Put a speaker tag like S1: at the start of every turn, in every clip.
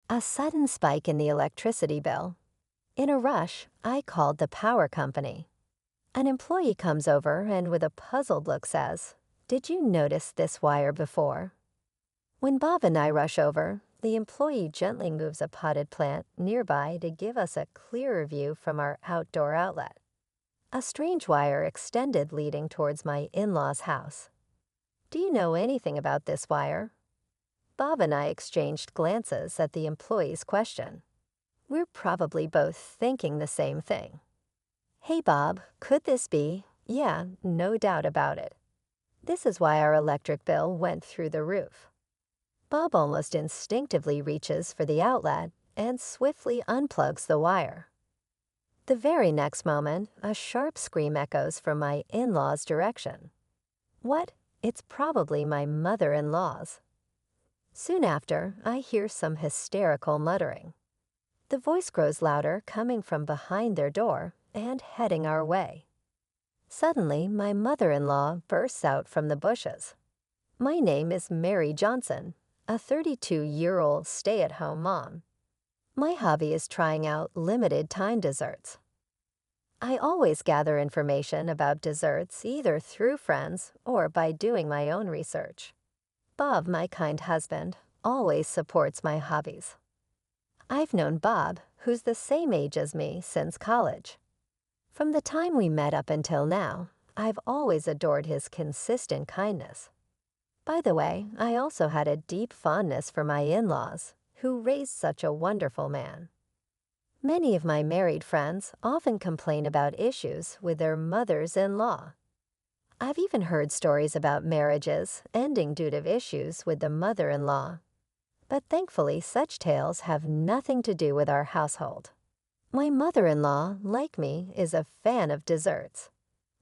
S1: A sudden spike in the electricity bill. In a rush, I called the power company. An employee comes over and with a puzzled look says, "Did you notice this wire before?" When Bob and I rush over, the employee gently moves a potted plant nearby to give us a clearer view from our outdoor outlet. A strange wire extended leading towards my in-laws' house. "Do you know anything about this wire?" Bob and I exchanged glances at the employee's question. We're probably both thinking the same thing. "Hey Bob, could this be?" "Yeah, no doubt about it. This is why our electric bill went through the roof." Bob almost instinctively reaches for the outlet and swiftly unplugs the wire. The very next moment, a sharp scream echoes from my in-laws' direction. What? It's probably my mother-in-law's. Soon after, I hear some hysterical muttering. The voice grows louder, coming from behind their door and heading our way. Suddenly, my mother-in-law bursts out from the bushes. My name is Mary Johnson, a 32-year-old stay-at-home mom. My hobby is trying out limited-time desserts. I always gather information about desserts either through friends or by doing my own research. Bob, my kind husband, always supports my hobbies. I've known Bob, who's the same age as me, since college. From the time we met up until now, I've always adored his consistent kindness. By the way, I also had a deep fondness for my in-laws, who raised such a wonderful man. Many of my married friends often complain about issues with their mothers-in-law. I've even heard stories about marriages ending due to issues with the mother-in-law. But thankfully, such tales have nothing to do with our household. My mother-in-law, like me, is a fan of desserts.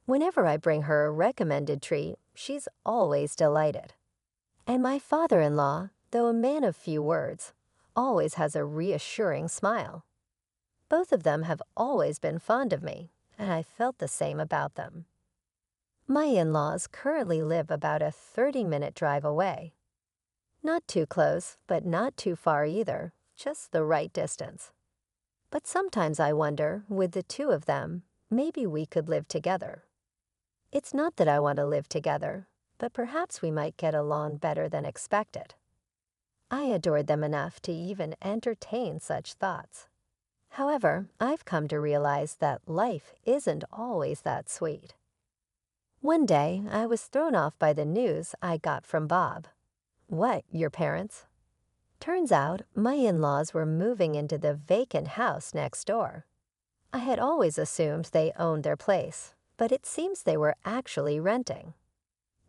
S1: Whenever I bring her a recommended treat, she's always delighted. And my father-in-law, though a man of few words, always has a reassuring smile. Both of them have always been fond of me, and I felt the same about them. My in-laws currently live about a 30-minute drive away. Not too close, but not too far either, just the right distance. But sometimes I wonder, with the two of them, maybe we could live together. It's not that I want to live together, but perhaps we might get along better than expected. I adored them enough to even entertain such thoughts. However, I've come to realize that life isn't always that sweet. One day, I was thrown off by the news I got from Bob. "What, your parents?" Turns out, my in-laws were moving into the vacant house next door. I had always assumed they owned their place, but it seems they were actually renting.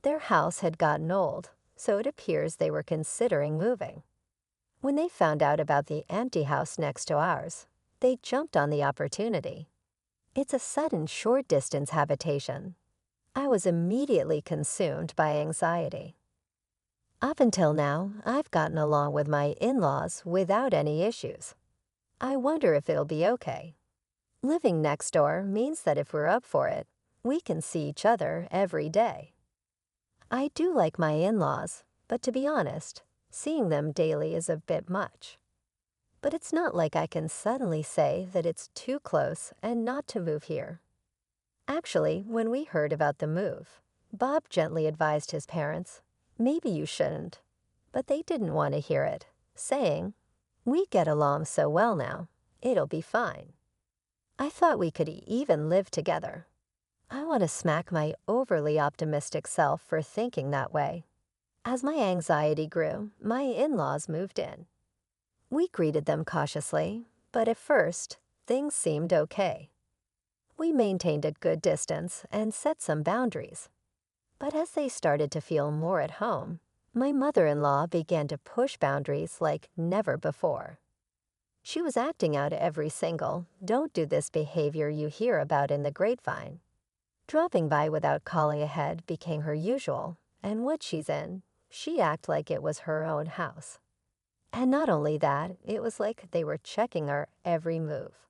S1: Their house had gotten old, so it appears they were considering moving. When they found out about the empty house next to ours, they jumped on the opportunity. It's a sudden short-distance habitation. I was immediately consumed by anxiety. Up until now, I've gotten along with my in-laws without any issues. I wonder if it'll be okay. Living next door means that if we're up for it, we can see each other every day. I do like my in-laws, but to be honest, seeing them daily is a bit much. But it's not like I can suddenly say that it's too close and not to move here. Actually, when we heard about the move, Bob gently advised his parents, "Maybe you shouldn't." But they didn't want to hear it, saying, "We get along so well now, it'll be fine." I thought we could even live together. I want to smack my overly optimistic self for thinking that way. As my anxiety grew, my in-laws moved in. We greeted them cautiously, but at first, things seemed okay. We maintained a good distance and set some boundaries. But as they started to feel more at home, my mother-in-law began to push boundaries like never before. She was acting out every single "don't do this" behavior you hear about in the grapevine. Dropping by without calling ahead became her usual, and what she's in, she'd act like it was her own house. And not only that, it was like they were checking our every move.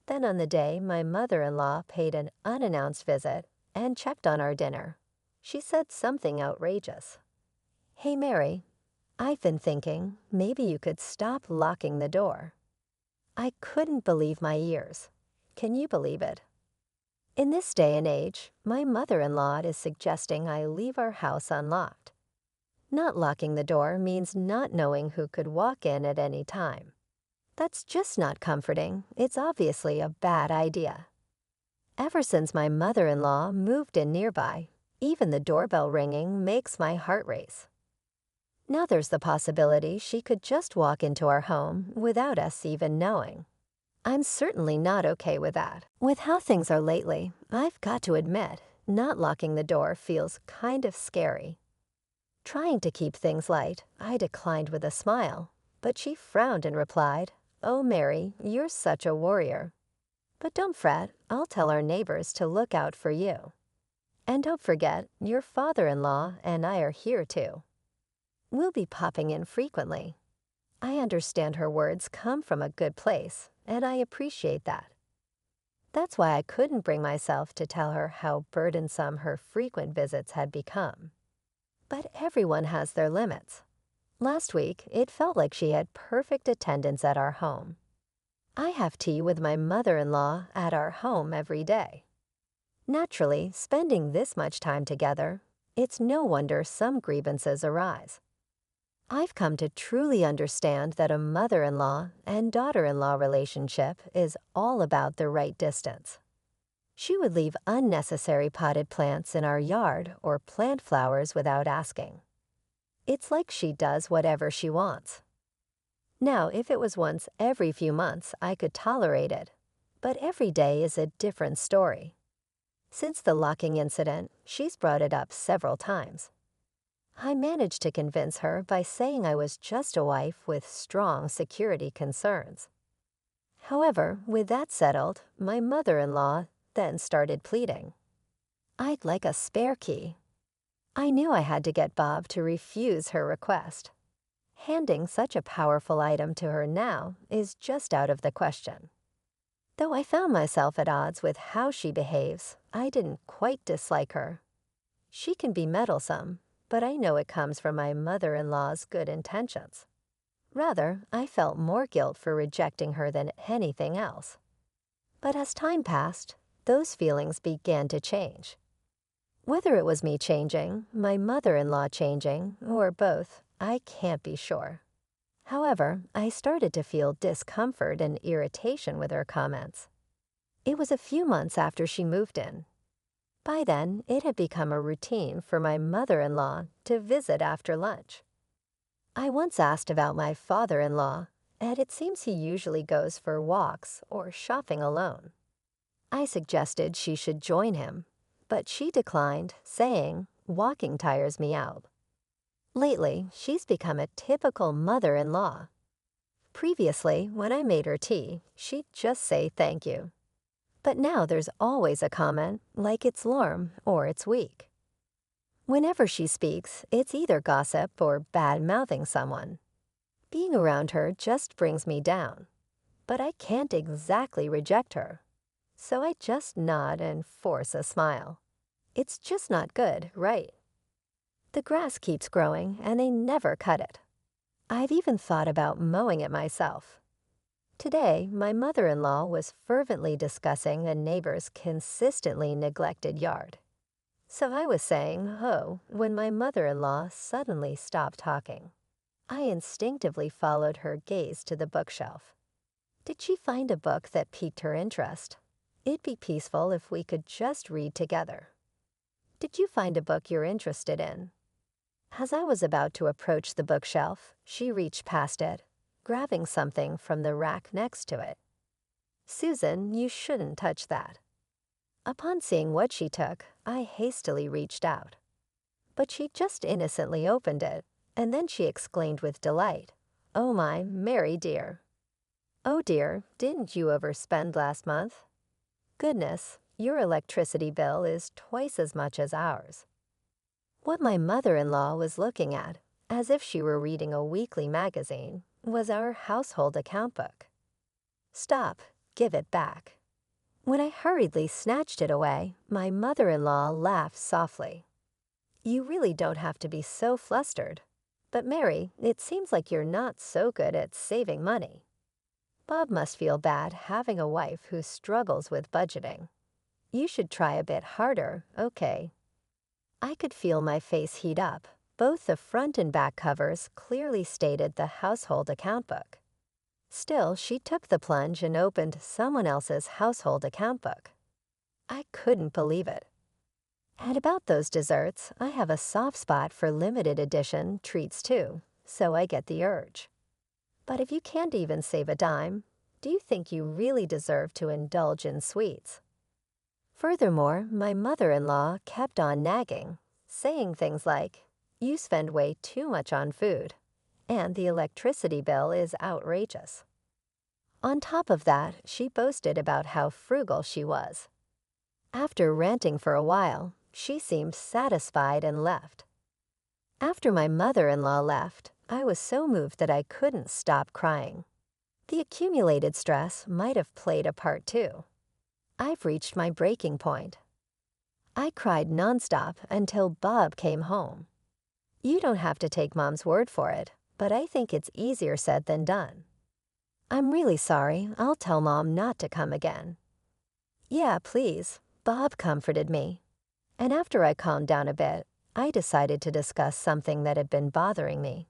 S1: Then on the day, my mother-in-law paid an unannounced visit and checked on our dinner. She said something outrageous. "Hey, Mary, I've been thinking maybe you could stop locking the door. I couldn't believe my ears. Can you believe it? In this day and age, my mother-in-law is suggesting I leave our house unlocked. Not locking the door means not knowing who could walk in at any time. That's just not comforting. It's obviously a bad idea. Ever since my mother-in-law moved in nearby, even the doorbell ringing makes my heart race. Now there's the possibility she could just walk into our home without us even knowing. I'm certainly not okay with that. With how things are lately, I've got to admit, not locking the door feels kind of scary. Trying to keep things light, I declined with a smile, but she frowned and replied, "Oh, Mary, you're such a warrior. But don't fret, I'll tell our neighbors to look out for you. And don't forget, your father-in-law and I are here too. We'll be popping in frequently." I understand her words come from a good place, and I appreciate that. That's why I couldn't bring myself to tell her how burdensome her frequent visits had become. But everyone has their limits. Last week, it felt like she had perfect attendance at our home. I have tea with my mother-in-law at our home every day. Naturally, spending this much time together, it's no wonder some grievances arise. I've come to truly understand that a mother-in-law and daughter-in-law relationship is all about the right distance. She would leave unnecessary potted plants in our yard or plant flowers without asking. It's like she does whatever she wants. Now, if it was once every few months, I could tolerate it, but every day is a different story. Since the locking incident, she's brought it up several times. I managed to convince her by saying I was just a wife with strong security concerns. However, with that settled, my mother-in-law then started pleading. "I'd like a spare key." I knew I had to get Bob to refuse her request. Handing such a powerful item to her now is just out of the question. Though I found myself at odds with how she behaves, I didn't quite dislike her. She can be meddlesome, but I know it comes from my mother-in-law's good intentions. Rather, I felt more guilt for rejecting her than anything else. But as time passed, those feelings began to change. Whether it was me changing, my mother-in-law changing, or both, I can't be sure. However, I started to feel discomfort and irritation with her comments. It was a few months after she moved in. By then, it had become a routine for my mother-in-law to visit after lunch. I once asked about my father-in-law, and it seems he usually goes for walks or shopping alone. I suggested she should join him, but she declined, saying, "Walking tires me out." Lately, she's become a typical mother-in-law. Previously, when I made her tea, she'd just say thank you. But now there's always a comment, like it's warm or it's weak. Whenever she speaks, it's either gossip or bad-mouthing someone. Being around her just brings me down. But I can't exactly reject her. So I just nod and force a smile. It's just not good, right? The grass keeps growing and they never cut it. I've even thought about mowing it myself. Today, my mother-in-law was fervently discussing a neighbor's consistently neglected yard. So I was saying, "Oh," when my mother-in-law suddenly stopped talking. I instinctively followed her gaze to the bookshelf. Did she find a book that piqued her interest? It'd be peaceful if we could just read together. Did you find a book you're interested in? As I was about to approach the bookshelf, she reached past it, grabbing something from the rack next to it. "Susan, you shouldn't touch that." Upon seeing what she took, I hastily reached out. But she just innocently opened it, and then she exclaimed with delight, "Oh my, Mary dear." "Oh dear, didn't you overspend last month? Goodness, your electricity bill is twice as much as ours." What my mother-in-law was looking at, as if she were reading a weekly magazine, was our household account book. "Stop, give it back." When I hurriedly snatched it away, my mother-in-law laughed softly. "You really don't have to be so flustered. But Mary, it seems like you're not so good at saving money. Bob must feel bad having a wife who struggles with budgeting. You should try a bit harder, okay? I could feel my face heat up. Both the front and back covers clearly stated the household account book. Still, she took the plunge and opened someone else's household account book. I couldn't believe it. And about those desserts, I have a soft spot for limited edition treats too, so I get the urge. But if you can't even save a dime, do you think you really deserve to indulge in sweets? Furthermore, my mother-in-law kept on nagging, saying things like, "You spend way too much on food, and the electricity bill is outrageous." On top of that, she boasted about how frugal she was. After ranting for a while, she seemed satisfied and left. After my mother-in-law left, I was so moved that I couldn't stop crying. The accumulated stress might have played a part too. I've reached my breaking point. I cried nonstop until Bob came home. You don't have to take Mom's word for it, but I think it's easier said than done. I'm really sorry. I'll tell Mom not to come again. Yeah, please. Bob comforted me. And after I calmed down a bit, I decided to discuss something that had been bothering me.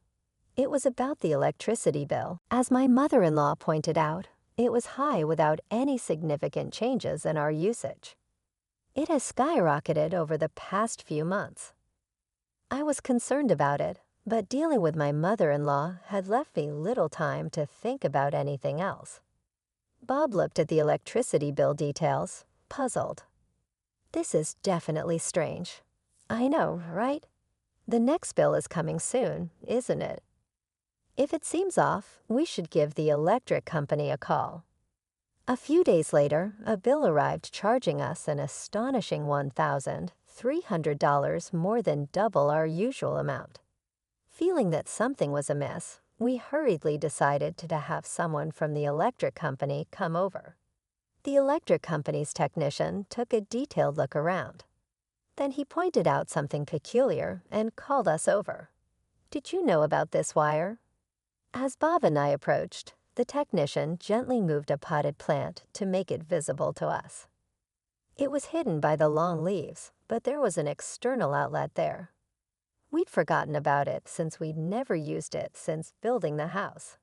S1: It was about the electricity bill. As my mother-in-law pointed out, it was high without any significant changes in our usage. It has skyrocketed over the past few months. I was concerned about it, but dealing with my mother-in-law had left me little time to think about anything else. Bob looked at the electricity bill details, puzzled. This is definitely strange. I know, right? The next bill is coming soon, isn't it? If it seems off, we should give the electric company a call. A few days later, a bill arrived charging us an astonishing $1,300 more than double our usual amount. Feeling that something was amiss, we hurriedly decided to have someone from the electric company come over. The electric company's technician took a detailed look around. Then he pointed out something peculiar and called us over. Did you know about this wire? As Bob and I approached, the technician gently moved a potted plant to make it visible to us. It was hidden by the long leaves, but there was an external outlet there. We'd forgotten about it since we'd never used it since building the house.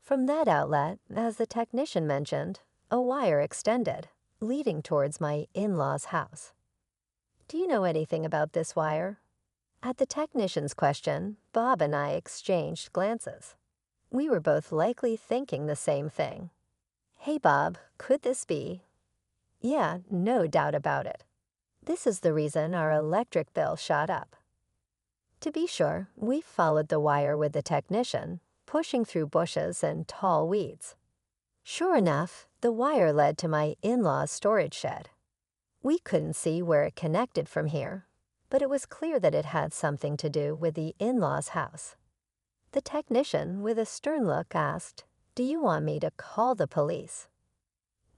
S1: From that outlet, as the technician mentioned, a wire extended, leading towards my in-laws' house. Do you know anything about this wire? At the technician's question, Bob and I exchanged glances. We were both likely thinking the same thing. Hey Bob, could this be? Yeah, no doubt about it. This is the reason our electric bill shot up. To be sure, we followed the wire with the technician, pushing through bushes and tall weeds. Sure enough, the wire led to my in-laws' storage shed. We couldn't see where it connected from here, but it was clear that it had something to do with the in-laws' house. The technician, with a stern look, asked, "Do you want me to call the police?"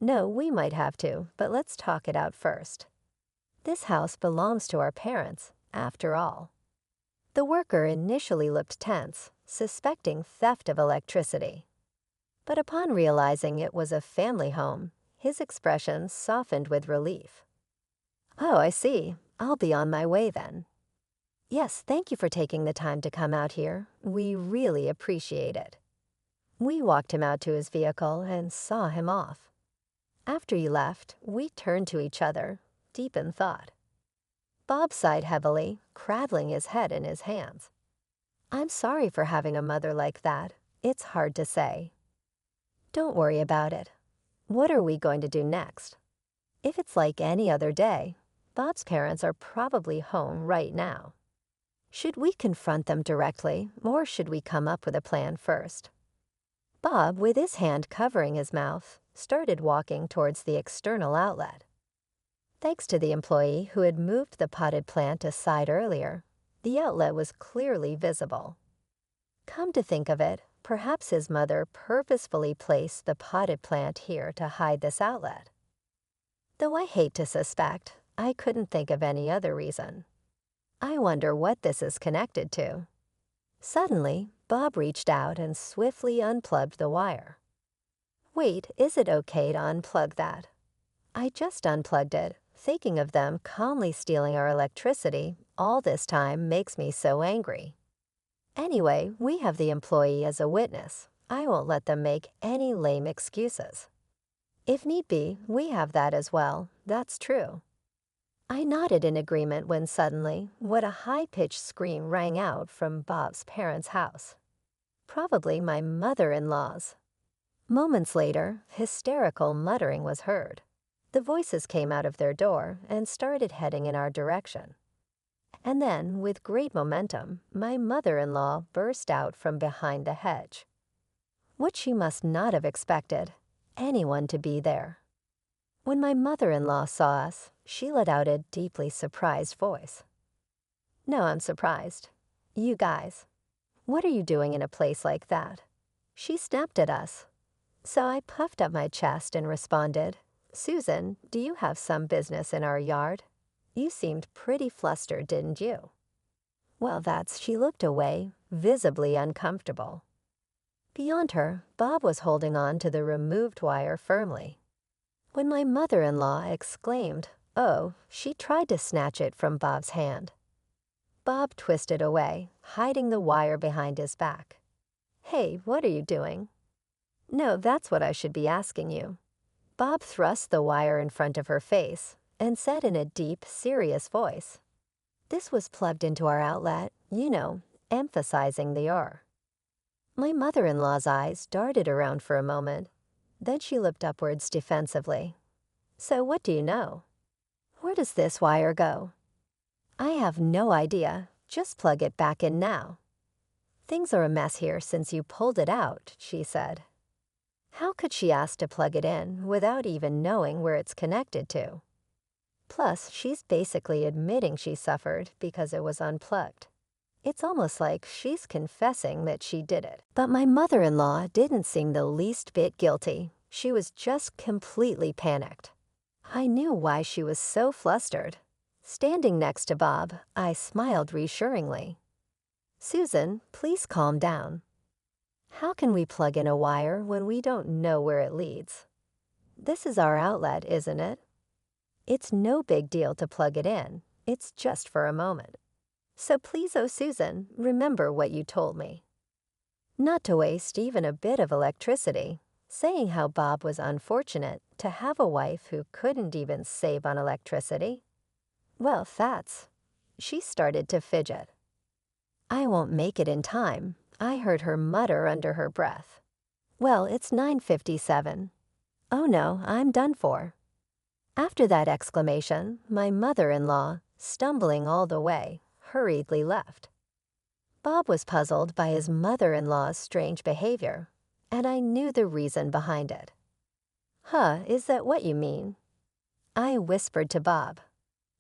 S1: No, we might have to, but let's talk it out first. This house belongs to our parents, after all. The worker initially looked tense, suspecting theft of electricity. But upon realizing it was a family home, his expression softened with relief. Oh, I see. I'll be on my way then. Yes, thank you for taking the time to come out here. We really appreciate it. We walked him out to his vehicle and saw him off. After he left, we turned to each other, deep in thought. Bob sighed heavily, cradling his head in his hands. I'm sorry for having a mother like that. It's hard to say. Don't worry about it. What are we going to do next? If it's like any other day, Bob's parents are probably home right now. Should we confront them directly, or should we come up with a plan first? Bob, with his hand covering his mouth, started walking towards the external outlet. Thanks to the employee who had moved the potted plant aside earlier, the outlet was clearly visible. Come to think of it, perhaps his mother purposefully placed the potted plant here to hide this outlet. Though I hate to suspect, I couldn't think of any other reason. I wonder what this is connected to. Suddenly, Bob reached out and swiftly unplugged the wire. Wait, is it okay to unplug that? I just unplugged it. Thinking of them calmly stealing our electricity all this time makes me so angry. Anyway, we have the employee as a witness. I won't let them make any lame excuses. If need be, we have that as well. That's true. I nodded in agreement when suddenly, what a high-pitched scream rang out from Bob's parents' house. Probably my mother-in-law's. Moments later, hysterical muttering was heard. The voices came out of their door and started heading in our direction. And then, with great momentum, my mother-in-law burst out from behind the hedge. What she must not have expected, anyone to be there. When my mother-in-law saw us, she let out a deeply surprised voice. No, I'm surprised. You guys, what are you doing in a place like that? She snapped at us. So I puffed up my chest and responded, Susan, do you have some business in our yard? You seemed pretty flustered, didn't you? Well, she looked away, visibly uncomfortable. Beyond her, Bob was holding on to the removed wire firmly. When my mother-in-law exclaimed, oh, she tried to snatch it from Bob's hand. Bob twisted away, hiding the wire behind his back. Hey, what are you doing? No, that's what I should be asking you. Bob thrust the wire in front of her face and said in a deep, serious voice. This was plugged into our outlet, emphasizing the R. My mother-in-law's eyes darted around for a moment. Then she looked upwards defensively. So what do you know? Where does this wire go? I have no idea. Just plug it back in now. Things are a mess here since you pulled it out, she said. How could she ask to plug it in without even knowing where it's connected to? Plus, she's basically admitting she suffered because it was unplugged. It's almost like she's confessing that she did it. But my mother-in-law didn't seem the least bit guilty. She was just completely panicked. I knew why she was so flustered. Standing next to Bob, I smiled reassuringly. Susan, please calm down. How can we plug in a wire when we don't know where it leads? This is our outlet, isn't it? It's no big deal to plug it in. It's just for a moment. So please, oh Susan, remember what you told me. Not to waste even a bit of electricity, saying how Bob was unfortunate to have a wife who couldn't even save on electricity. Well, she started to fidget. I won't make it in time, I heard her mutter under her breath. Well, it's 9:57. Oh no, I'm done for. After that exclamation, my mother-in-law, stumbling all the way, hurriedly left. Bob was puzzled by his mother-in-law's strange behavior, and I knew the reason behind it. Huh, is that what you mean? I whispered to Bob.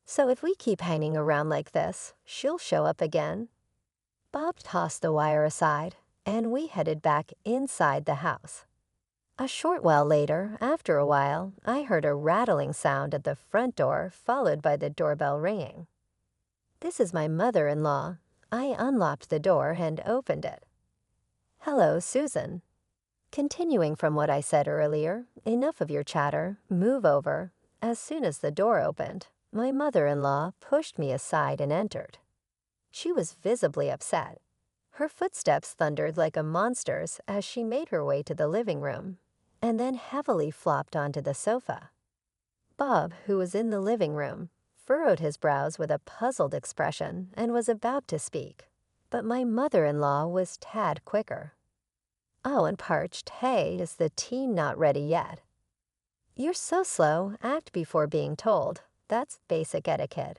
S1: So if we keep hanging around like this, she'll show up again? Bob tossed the wire aside, and we headed back inside the house. A short while later, after a while, I heard a rattling sound at the front door, followed by the doorbell ringing. This is my mother-in-law. I unlocked the door and opened it. Hello, Susan. Continuing from what I said earlier, enough of your chatter, move over. As soon as the door opened, my mother-in-law pushed me aside and entered. She was visibly upset. Her footsteps thundered like a monster's as she made her way to the living room, and then heavily flopped onto the sofa. Bob, who was in the living room, furrowed his brows with a puzzled expression and was about to speak, but my mother-in-law was tad quicker. Oh, and parched, hey, is the tea not ready yet? You're so slow, act before being told. That's basic etiquette.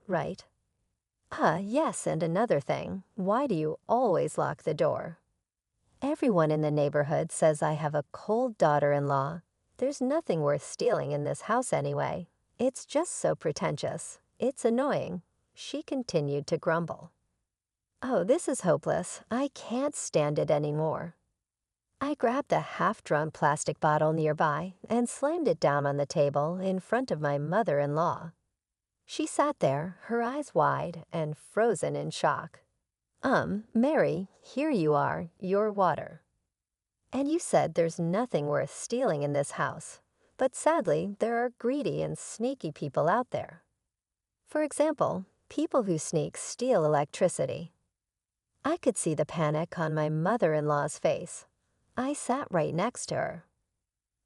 S1: Right? Yes, and another thing, why do you always lock the door? Everyone in the neighborhood says I have a cold daughter-in-law. There's nothing worth stealing in this house anyway. It's just so pretentious. It's annoying. She continued to grumble. Oh, this is hopeless. I can't stand it anymore. I grabbed a half-drunk plastic bottle nearby and slammed it down on the table in front of my mother-in-law. She sat there, her eyes wide and frozen in shock. Mary, here you are, your water. And you said there's nothing worth stealing in this house. But sadly, there are greedy and sneaky people out there. For example, people who steal electricity. I could see the panic on my mother-in-law's face. I sat right next to her.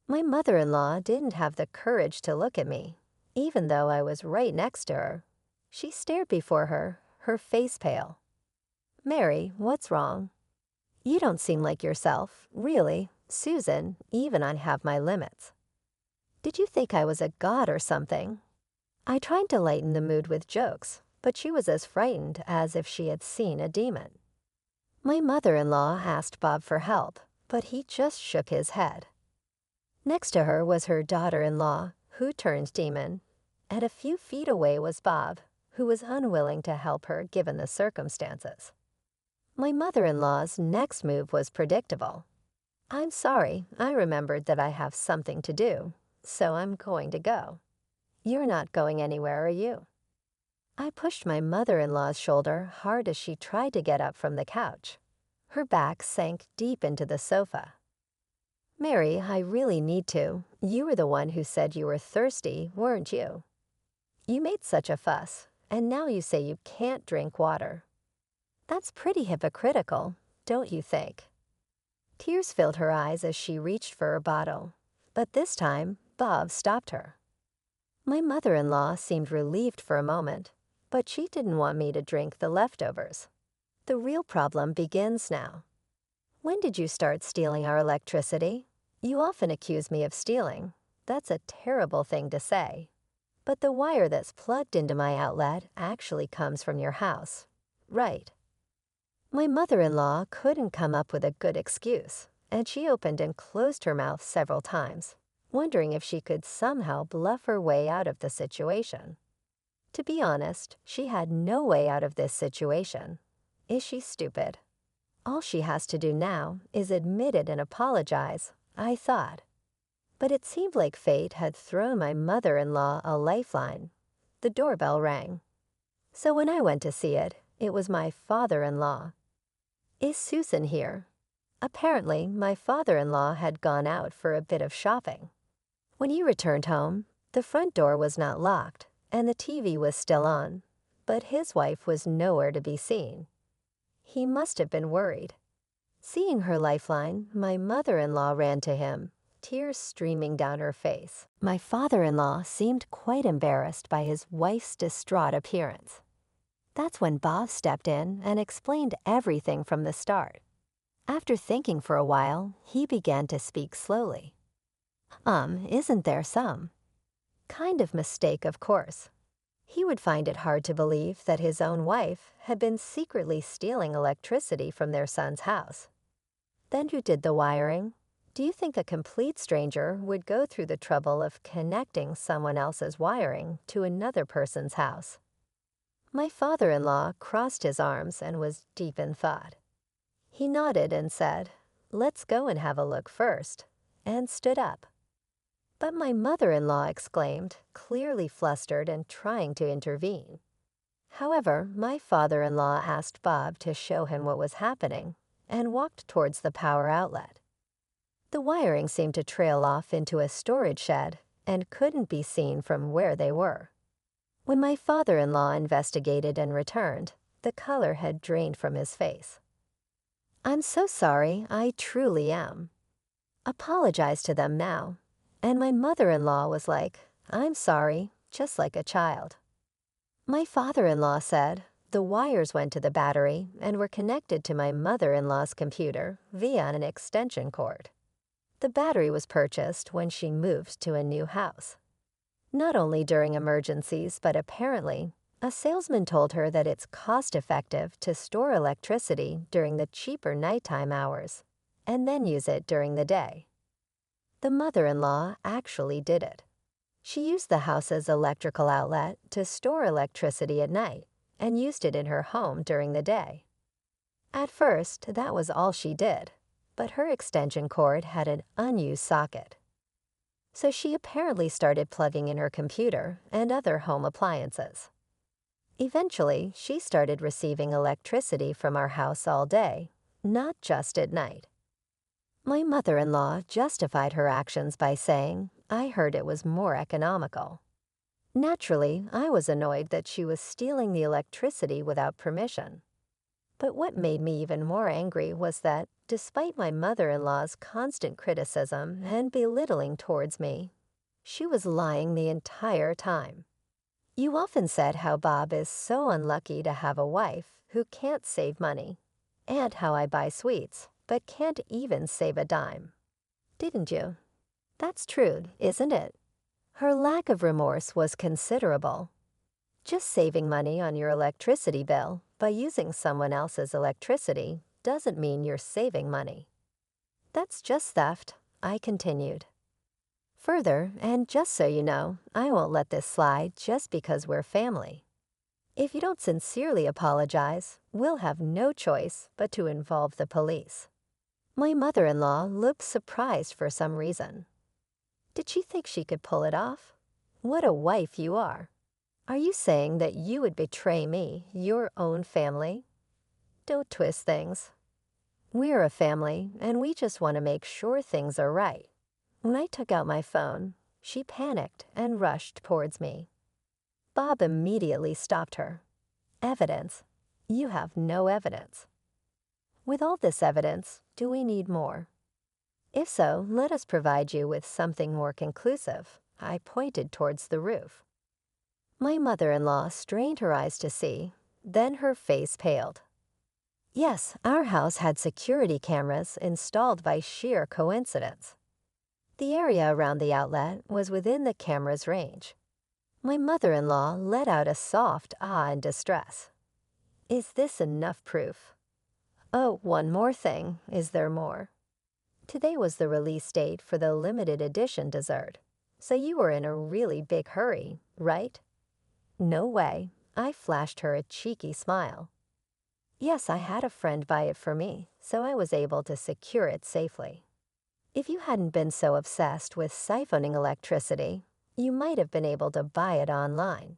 S1: My mother-in-law didn't have the courage to look at me, even though I was right next to her. She stared before her, her face pale. Mary, what's wrong? You don't seem like yourself, really. Susan, even I have my limits. Did you think I was a god or something? I tried to lighten the mood with jokes, but she was as frightened as if she had seen a demon. My mother-in-law asked Bob for help, but he just shook his head. Next to her was her daughter-in-law, who turned demon, and a few feet away was Bob, who was unwilling to help her given the circumstances. My mother-in-law's next move was predictable. I'm sorry, I remembered that I have something to do, so I'm going to go. You're not going anywhere, are you? I pushed my mother-in-law's shoulder hard as she tried to get up from the couch. Her back sank deep into the sofa. Mary, I really need to. You were the one who said you were thirsty, weren't you? You made such a fuss, and now you say you can't drink water. That's pretty hypocritical, don't you think? Tears filled her eyes as she reached for her bottle, but this time, Bob stopped her. My mother-in-law seemed relieved for a moment, but she didn't want me to drink the leftovers. The real problem begins now. When did you start stealing our electricity? You often accuse me of stealing. That's a terrible thing to say. But the wire that's plugged into my outlet actually comes from your house. Right. My mother-in-law couldn't come up with a good excuse, and she opened and closed her mouth several times, wondering if she could somehow bluff her way out of the situation. To be honest, she had no way out of this situation. Is she stupid? All she has to do now is admit it and apologize, I thought. But it seemed like fate had thrown my mother-in-law a lifeline. The doorbell rang. So when I went to see it, it was my father-in-law. Is Susan here? Apparently, my father-in-law had gone out for a bit of shopping. When he returned home, the front door was not locked, and the TV was still on, but his wife was nowhere to be seen. He must have been worried. Seeing her lifeline, my mother-in-law ran to him, tears streaming down her face. My father-in-law seemed quite embarrassed by his wife's distraught appearance. That's when Bob stepped in and explained everything from the start. After thinking for a while, he began to speak slowly. Isn't there some? Kind of mistake, of course. He would find it hard to believe that his own wife had been secretly stealing electricity from their son's house. Then who did the wiring? Do you think a complete stranger would go through the trouble of connecting someone else's wiring to another person's house? My father-in-law crossed his arms and was deep in thought. He nodded and said, "Let's go and have a look first," and stood up. But my mother-in-law exclaimed, clearly flustered and trying to intervene. However, my father-in-law asked Bob to show him what was happening and walked towards the power outlet. The wiring seemed to trail off into a storage shed and couldn't be seen from where they were. When my father-in-law investigated and returned, the color had drained from his face. "I'm so sorry, I truly am. Apologize to them now." And my mother-in-law was like, "I'm sorry," just like a child. My father-in-law said the wires went to the battery and were connected to my mother-in-law's computer via an extension cord. The battery was purchased when she moved to a new house. Not only during emergencies, but apparently, a salesman told her that it's cost-effective to store electricity during the cheaper nighttime hours and then use it during the day. The mother-in-law actually did it. She used the house's electrical outlet to store electricity at night and used it in her home during the day. At first, that was all she did, but her extension cord had an unused socket. So she apparently started plugging in her computer and other home appliances. Eventually, she started receiving electricity from our house all day, not just at night. My mother-in-law justified her actions by saying, I heard it was more economical. Naturally, I was annoyed that she was stealing the electricity without permission. But what made me even more angry was that, despite my mother-in-law's constant criticism and belittling towards me, she was lying the entire time. You often said how Bob is so unlucky to have a wife who can't save money, and how I buy sweets, but can't even save a dime. Didn't you? That's true, isn't it? Her lack of remorse was considerable. Just saving money on your electricity bill by using someone else's electricity doesn't mean you're saving money. That's just theft, I continued. Further, and just so you know, I won't let this slide just because we're family. If you don't sincerely apologize, we'll have no choice but to involve the police. My mother-in-law looked surprised for some reason. Did she think she could pull it off? What a wife you are. Are you saying that you would betray me, your own family? Don't twist things. We're a family, and we just want to make sure things are right. When I took out my phone, she panicked and rushed towards me. Bob immediately stopped her. Evidence? You have no evidence. With all this evidence, do we need more? If so, let us provide you with something more conclusive. I pointed towards the roof. My mother-in-law strained her eyes to see, then her face paled. Yes, our house had security cameras installed by sheer coincidence. The area around the outlet was within the camera's range. My mother-in-law let out a soft ah in distress. Is this enough proof? Oh, one more thing. Is there more? Today was the release date for the limited edition dessert, so you were in a really big hurry, right? No way. I flashed her a cheeky smile. Yes, I had a friend buy it for me, so I was able to secure it safely. If you hadn't been so obsessed with siphoning electricity, you might have been able to buy it online.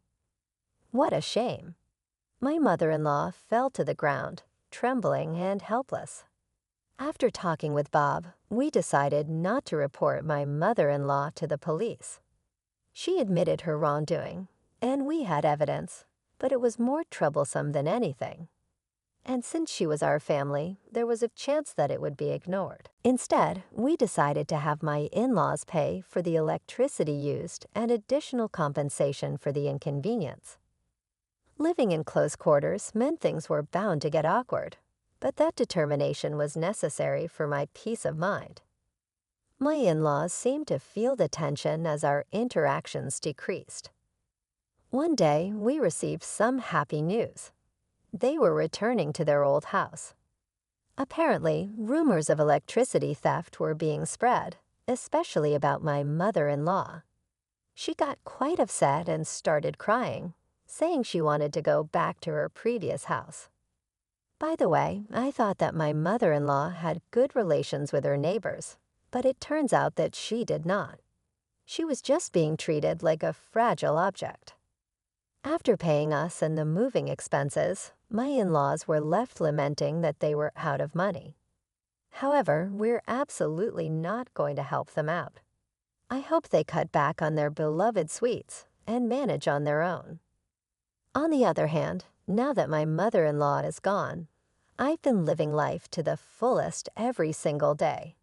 S1: What a shame. My mother-in-law fell to the ground, trembling and helpless. After talking with Bob, we decided not to report my mother-in-law to the police. She admitted her wrongdoing, and we had evidence, but it was more troublesome than anything. And since she was our family, there was a chance that it would be ignored. Instead, we decided to have my in-laws pay for the electricity used and additional compensation for the inconvenience. Living in close quarters meant things were bound to get awkward, but that determination was necessary for my peace of mind. My in-laws seemed to feel the tension as our interactions decreased. One day, we received some happy news. They were returning to their old house. Apparently, rumors of electricity theft were being spread, especially about my mother-in-law. She got quite upset and started crying, saying she wanted to go back to her previous house. By the way, I thought that my mother-in-law had good relations with her neighbors, but it turns out that she did not. She was just being treated like a fragile object. After paying us and the moving expenses, my in-laws were left lamenting that they were out of money. However, we're absolutely not going to help them out. I hope they cut back on their beloved sweets and manage on their own. On the other hand, now that my mother-in-law is gone, I've been living life to the fullest every single day.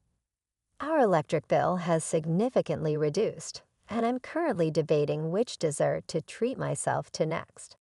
S1: Our electric bill has significantly reduced, and I'm currently debating which dessert to treat myself to next.